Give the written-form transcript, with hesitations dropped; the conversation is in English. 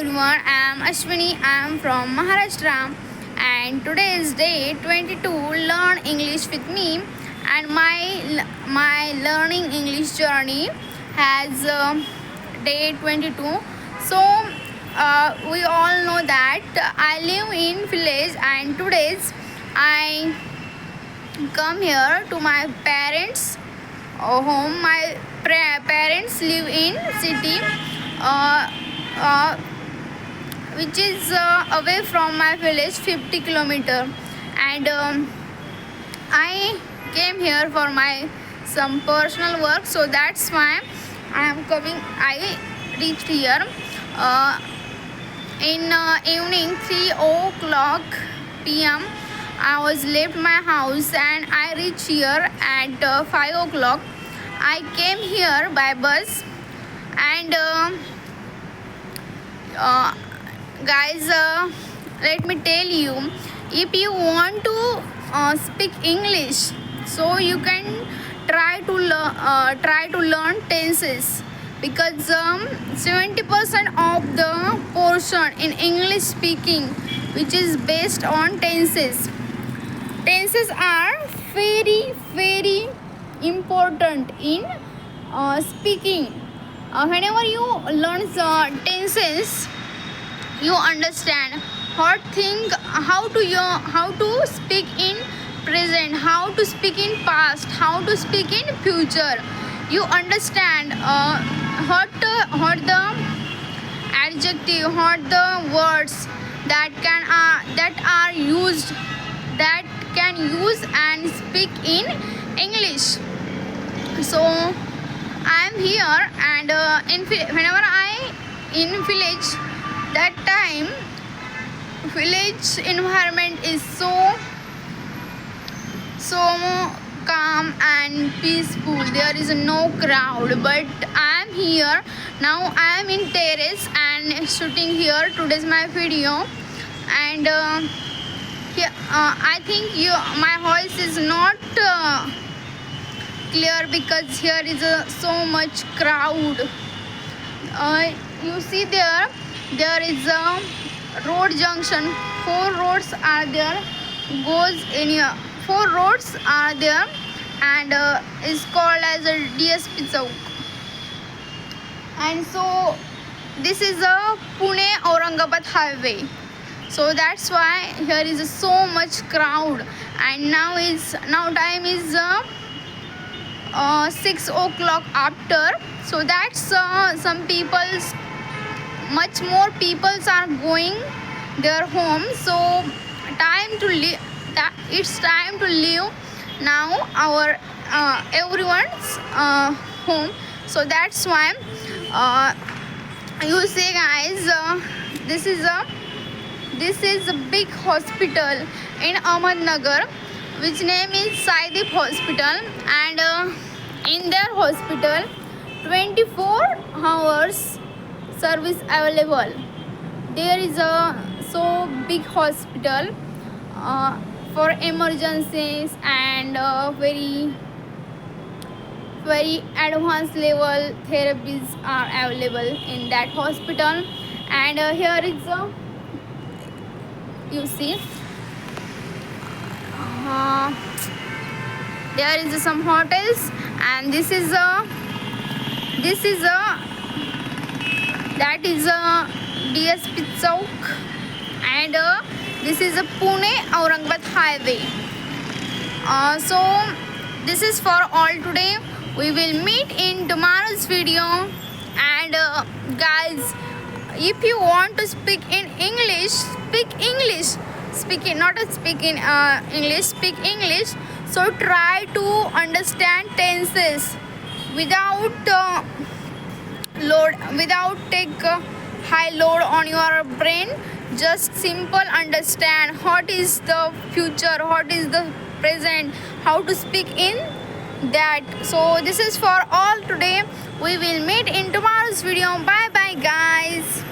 everyone, I am Ashwini. I am from Maharashtra, and today is day 22. Learn English with me, and my learning English journey has day 22. So we all know that I live in village, and today's I come here to my parents' home. My parents live in city. Which is away from my village 50 kilometer, and I came here for my some personal work, so that's why I reached here in evening 3 o'clock p.m. I was left my house and I reached here at 5 o'clock. I came here by bus, and guys, let me tell you, if you want to speak English, so you can try to learn tenses, because 70% of the portion in English speaking which is based on tenses. Tenses are very important in speaking. Whenever you learn tenses, you understand how to speak in present, how to speak in past, how to speak in future. You understand what the adjective, what the words that are used, that can use and speak in English. So I am here, and whenever I in village, that time village environment is so calm and peaceful. There is no crowd, but I am here now. I am in terrace and shooting here today's my video, and here, I think my voice is not clear because here is so much crowd. You see there is a road junction. 4 roads are there, goes in here. 4 roads are there, and is called as a DSP Chowk. And so this is a Pune Aurangabad highway. So that's why here is so much crowd. And now time is 6 o'clock after. So that's some people's, much more peoples are going their home. So it's time to leave now our everyone's home. So that's why you see, guys, this is a big hospital in Ahmednagar, which name is Saidip Hospital, and in their hospital 24 hours service available. There is a so big hospital for emergencies, and very advanced level therapies are available in that hospital. And here is you see there is some hotels, and this is a DSP Chowk, and this is a Pune Aurangabad highway. So this is for all today. We will meet in tomorrow's video. And guys, if you want to speak in English, speak English. Speak English. So try to understand tenses without take high load on your brain. Just simple understand what is the future, what is the present, how to speak in that. So this is for all today. We will meet in tomorrow's video. Bye bye, guys.